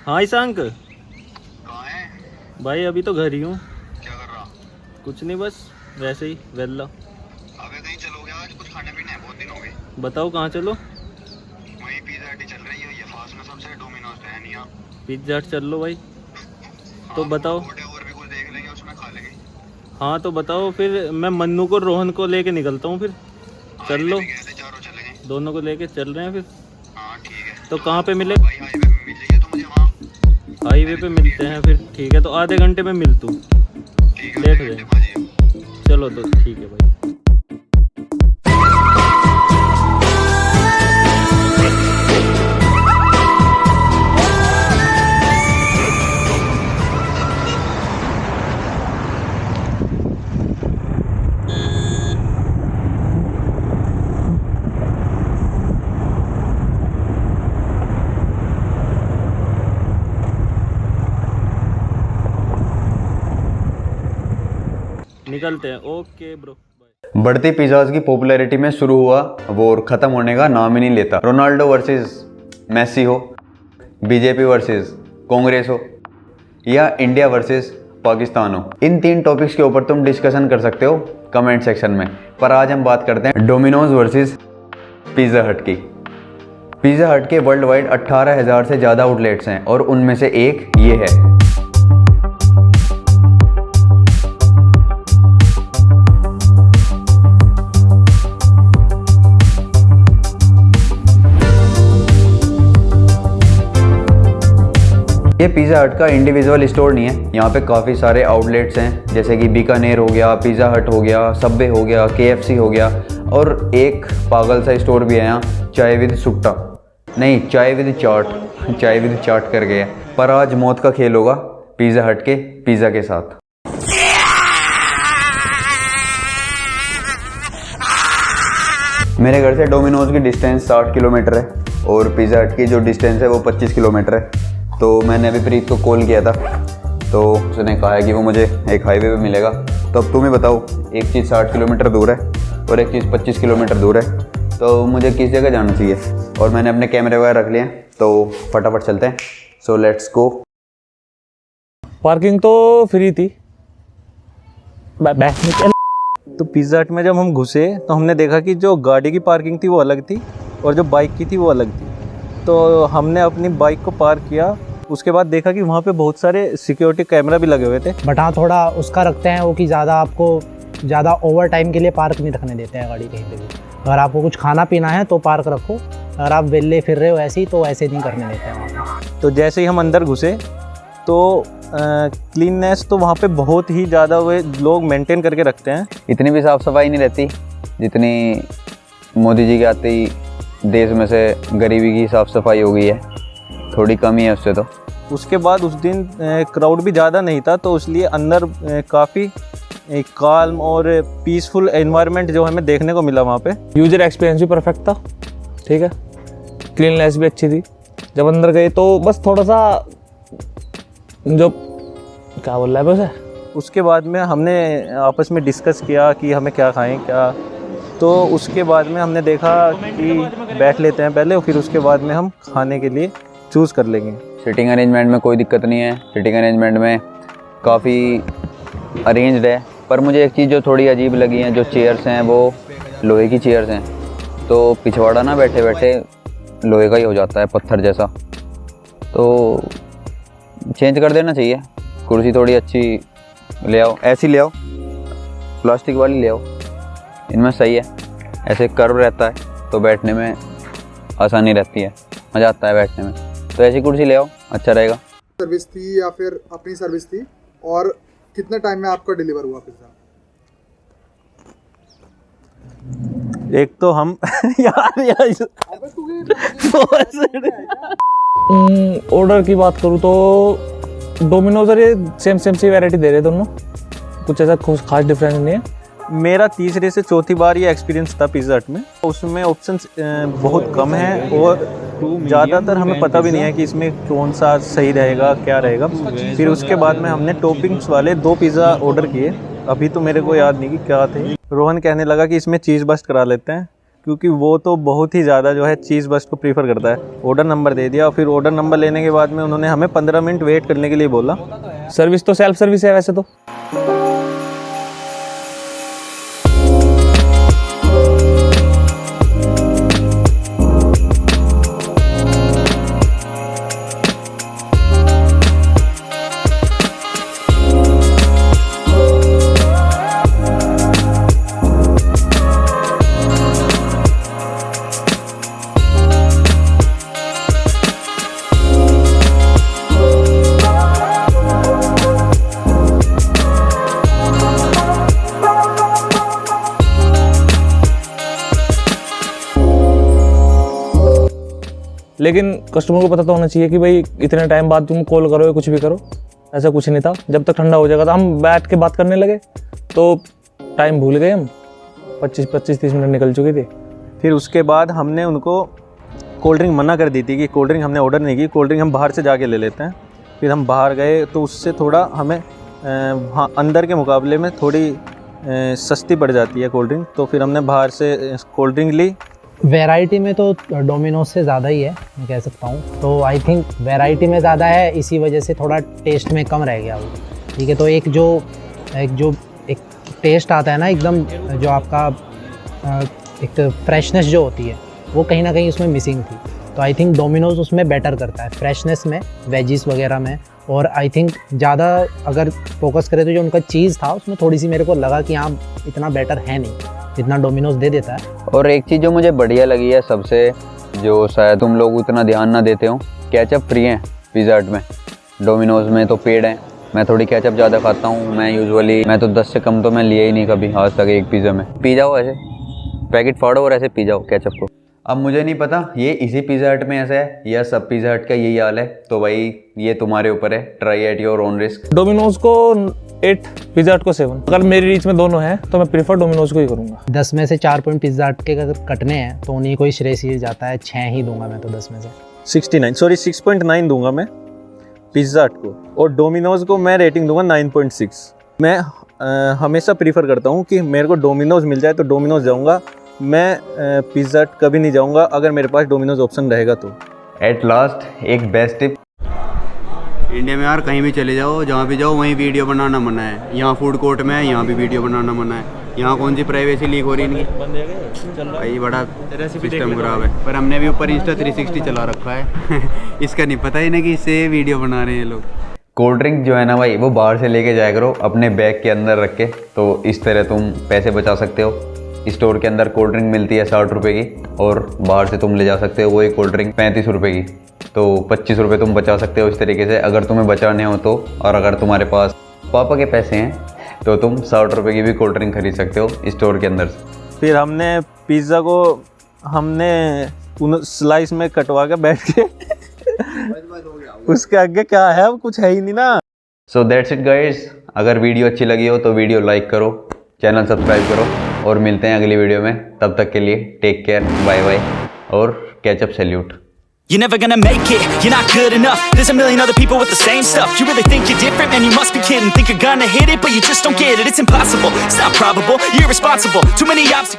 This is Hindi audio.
हाँ ईशांक। कहाँ है? भाई अभी तो घर ही हूँ। क्या कर रहा? कुछ नहीं, बस वैसे ही वेला। अबे कहीं चलोगे आज? कुछ खाने पीने है, बहुत दिन हो गए। बताओ कहाँ चलो। वहीं पिज्जा हट चल रही है, ये फास्ट में सबसे। डोमिनोज तो है नहीं यहाँ। पिज्जा हट चल लो भाई। तो हाँ बताओ। फूड कोर्ट है, और भी कुछ देख लेंगे, उसमें खा लेंगे। हाँ तो बताओ फिर, मैं मन्नू को रोहन को लेके निकलता हूँ फिर। चल हाईवे लो। पे गए थे, चारों चलेंगे। दोनों को लेके चल रहे हैं फिर। हाँ ठीक है तो कहाँ पे मिले? भाई हाईवे पे मिल जाइए तो मुझे वहाँ। हाईवे पे मिलते हैं फिर, ठीक है। तो आधे घंटे में मिल तू। ठीक है, लेट आधे हो घंटे जाए। में आ जाइए। चलो तो ठीक है भाई। निकलते हैं, ओके ब्रो। बढ़ती पिज़्ज़ाज़ की पॉपुलैरिटी में शुरू हुआ वॉर ख़त्म होने का नाम ही नहीं लेता। रोनाल्डो वर्सेस मेसी हो, बीजेपी वर्सेस कांग्रेस हो, या इंडिया वर्सेस पाकिस्तान हो, इन तीन टॉपिक्स के ऊपर तुम डिस्कशन कर सकते हो कमेंट सेक्शन में। पर आज हम बात करते हैं डोमिनोज वर्सेस पिज़्ज़ा हट की। पिज़्ज़ा हट के वर्ल्ड वाइड 18,000 से ज़्यादा आउटलेट्स हैं और उनमें से एक ये है। ये पिज़्ज़ा हट का इंडिविजुअल स्टोर नहीं है, यहाँ पे काफ़ी सारे आउटलेट्स हैं, जैसे कि बीकानेर हो गया, पिज़्ज़ा हट हो गया, सबवे हो गया, KFC हो गया, और एक पागल सा स्टोर भी है यहाँ, चाय विद सुट्टा, नहीं चाय विद चाट, चाय विद चाट कर गया। पर आज मौत का खेल होगा पिज़्ज़ा हट के पिज़्ज़ा के साथ। मेरे घर से डोमिनोज की डिस्टेंस 60 किलोमीटर है और पिज़्ज़ा हट की जो डिस्टेंस है वो 25 किलोमीटर है। तो मैंने अभी प्रीत को कॉल किया था, तो उसने कहा है कि वो मुझे एक हाईवे पे मिलेगा। तो अब तुम ही बताओ, एक चीज़ 60 किलोमीटर दूर है और एक चीज़ 25 किलोमीटर दूर है, तो मुझे किस जगह जाना चाहिए? और मैंने अपने कैमरे वगैरह रख लिए हैं, तो फटाफट चलते हैं। So let's go. पार्किंग तो फ्री थी। तो पिज़्ज़ा हट में जब हम घुसे तो हमने देखा कि जो गाड़ी की पार्किंग थी वो अलग थी और जो बाइक की थी वो अलग थी। तो हमने अपनी बाइक को पार्क किया। उसके बाद देखा कि वहाँ पे बहुत सारे सिक्योरिटी कैमरा भी लगे हुए थे। बट हाँ, थोड़ा उसका रखते हैं वो कि ज़्यादा आपको ज़्यादा ओवर टाइम के लिए पार्क नहीं रखने देते हैं गाड़ी कहीं पे भी। अगर आपको कुछ खाना पीना है तो पार्क रखो, अगर आप वेले फिर रहे हो ऐसे ही तो ऐसे नहीं करने देते हैं वहाँ पे। तो जैसे ही हम अंदर घुसे तो क्लीननेस तो वहाँ पे बहुत ही ज़्यादा वे लोग मेंटेन करके रखते हैं। इतनी भी साफ़ सफाई नहीं रहती जितनी मोदी जी के आते ही देश में से गरीबी की साफ़ सफाई हो गई है, थोड़ी कमी है उससे। तो उसके बाद उस दिन क्राउड भी ज़्यादा नहीं था, तो इसलिए अंदर काफ़ी काल्म और पीसफुल एनवायरनमेंट जो हमें देखने को मिला वहाँ पे। यूजर एक्सपीरियंस भी परफेक्ट था, ठीक है, क्लीननेस भी अच्छी थी। जब अंदर गए तो बस थोड़ा सा जो क्या बोल रहा है बस। उसके बाद में हमने आपस में डिस्कस किया कि हमें क्या खाएं क्या। तो उसके बाद में हमने देखा कि बैठ लेते हैं पहले, और फिर उसके बाद में हम खाने के लिए चूज़ कर लेंगे। सिटिंग अरेंजमेंट में कोई दिक्कत नहीं है, सिटिंग अरेंजमेंट में काफ़ी अरेंज्ड है। पर मुझे एक चीज़ जो थोड़ी अजीब लगी है, जो चेयर्स हैं वो लोहे की चेयर्स हैं, तो पिछवाड़ा ना बैठे बैठे लोहे का ही हो जाता है, पत्थर जैसा। तो चेंज कर देना चाहिए, कुर्सी थोड़ी अच्छी ले आओ, ऐसी ले आओ, प्लास्टिक वाली ले आओ, इनमें सही है। ऐसे कर्व रहता है तो बैठने में आसानी रहती है, मज़ा आता है बैठने में। तो ऐसी कुर्सी ले आओ, अच्छा रहेगा। सर्विस थी या फिर अपनी सर्विस थी, और कितने टाइम में आपका डिलीवर हुआ पिज़्ज़ा? एक तो हम यार ऑर्डर की बात करूँ तो डोमिनोज और ये सेम सी वैरायटी दे रहे दोनों, कुछ ऐसा खास डिफरेंस नहीं है। मेरा तीसरे से चौथी बार ये एक्सपीरियंस था पिज़्ज़ा हट में। उसमें ऑप्शंस बहुत कम हैं और ज़्यादातर हमें पता भी नहीं है कि इसमें कौन सा सही रहेगा क्या रहेगा। फिर उसके बाद में हमने टॉपिंग्स वाले 2 पिज़्ज़ा ऑर्डर किए। अभी तो मेरे को याद नहीं कि क्या थे। रोहन कहने लगा कि इसमें चीज़ बस्ट करा लेते हैं क्योंकि वो तो बहुत ही ज़्यादा जो है चीज़ बस्ट को प्रीफर करता है। ऑर्डर नंबर दे दिया और फिर ऑर्डर नंबर लेने के बाद में उन्होंने हमें 15 मिनट वेट करने के लिए बोला। सर्विस तो सेल्फ सर्विस है वैसे तो। लेकिन कस्टमर को पता तो होना चाहिए कि भाई इतने टाइम बाद तुम कॉल करो या कुछ भी करो, ऐसा कुछ नहीं था। जब तक ठंडा हो जाएगा तो हम बैठ के बात करने लगे तो टाइम भूल गए हम, 25-30 मिनट निकल चुके थे। फिर उसके बाद हमने उनको कोल्ड ड्रिंक मना कर दी थी कि कोल्ड ड्रिंक हमने ऑर्डर नहीं की, कोल्ड ड्रिंक हम बाहर से जाके ले लेते हैं। फिर हम बाहर गए तो उससे थोड़ा हमें हाँ अंदर के मुकाबले में थोड़ी सस्ती पड़ जाती है कोल्ड ड्रिंक, तो फिर हमने बाहर से कोल्ड ड्रिंक ली। वैरायटी में तो डोमिनोज से ज़्यादा ही है, मैं कह सकता हूँ। तो आई थिंक वैरायटी में ज़्यादा है, इसी वजह से थोड़ा टेस्ट में कम रह गया वो। ठीक है, तो एक टेस्ट आता है ना एकदम, जो आपका एक फ्रेशनेस जो होती है वो कहीं ना कहीं उसमें मिसिंग थी। तो आई थिंक डोमिनोज उसमें बेटर करता है फ्रेशनेस में, वेजिस वगैरह में। और आई थिंक ज़्यादा अगर फोकस करें तो जो उनका चीज़ था उसमें थोड़ी सी मेरे को लगा कि हाँ इतना बेटर है नहीं जितना डोमिनोज दे देता है। और एक चीज़ जो मुझे बढ़िया लगी है सबसे, जो शायद तुम लोग उतना ध्यान ना देते हो, केचप फ्री है पिज़्ज़ा हट में। डोमिनोज में तो पेड है, मैं थोड़ी केचप ज़्यादा खाता हूँ। मैं तो 10 से कम तो मैं लिया ही नहीं कभी आज तक एक पिज़्ज़ा में। पी जाओ ऐसे, पैकेट फाड़ो और ऐसे पी जाओ केचप को। अब मुझे नहीं पता ये इसी पिज़्ज़ा हट में ऐसा है या सब पिज़्ज़ा हट का यही हाल है, तो भाई ये तुम्हारे ऊपर है, try at your own risk. Domino's को 8, पिज़्ज़ा हट को 7। अगर मेरी रीच में दोनों हैं तो मैं प्रीफर डोमिनोज को ही करूँगा। 10 में से 4 पॉइंट पिज़्ज़ा हट के अगर कटने हैं तो उन्हीं को ही श्रेय सिर जाता है। 6 ही दूंगा मैं तो 10 में से। 6.9 दूंगा मैं पिज़्ज़ा हट को, और डोमिनोज को मैं रेटिंग दूंगा 9.6। मैं हमेशा प्रीफर करता हूँ कि मेरे को डोमिनोज मिल जाए तो डोमिनोज जाऊँगा, मैं पिज़्ज़ा हट कभी नहीं जाऊँगा अगर मेरे पास डोमिनोज ऑप्शन रहेगा तो। एट लास्ट एक बेस्ट टिप, इंडिया में यार कहीं भी चले जाओ, जहाँ भी जाओ वहीं वीडियो बनाना मना है। यहाँ फूड कोर्ट में है, यहाँ भी वीडियो बनाना मना है। यहाँ कौन सी प्राइवेसी लीक हो रही है इनकी, भाई बड़ा सिस्टम खराब है। पर हमने भी ऊपर इंस्टा 360 चला रखा है इसका नहीं पता ही ना कि इससे वीडियो बना रहे हैं लोग। कोल्ड ड्रिंक जो है ना भाई, वो बाहर से लेके जाया करो अपने बैग के अंदर रख के, तो इस तरह तुम पैसे बचा सकते हो। स्टोर के अंदर कोल्ड ड्रिंक मिलती है 60 रुपये की, और बाहर से तुम ले जा सकते हो वही कोल्ड ड्रिंक 35 रुपये की, तो 25 रुपये तुम बचा सकते हो इस तरीके से अगर तुम्हें बचाने हो तो। और अगर तुम्हारे पास पापा के पैसे हैं तो तुम 60 रुपये की भी कोल्ड ड्रिंक खरीद सकते हो स्टोर के अंदर से। फिर हमने पिज़्ज़ा को हमने स्लाइस में कटवा के बैठ के उसके आगे क्या है, अब कुछ है ही नहीं ना। सो दैट्स इट गाइस, अगर वीडियो अच्छी लगी हो तो वीडियो लाइक करो, चैनल सब्सक्राइब करो, और मिलते हैं अगली वीडियो में। तब तक के लिए टेक केयर, बाय बाय, और catch up salute. You're never gonna make it, you're not good enough. There's a million other people with the same stuff. You really think you're different? Man, you must be kidding. Think you're gonna hit it, but you just don't get it. It's impossible, it's not probable, you're irresponsible. Too many obstacles.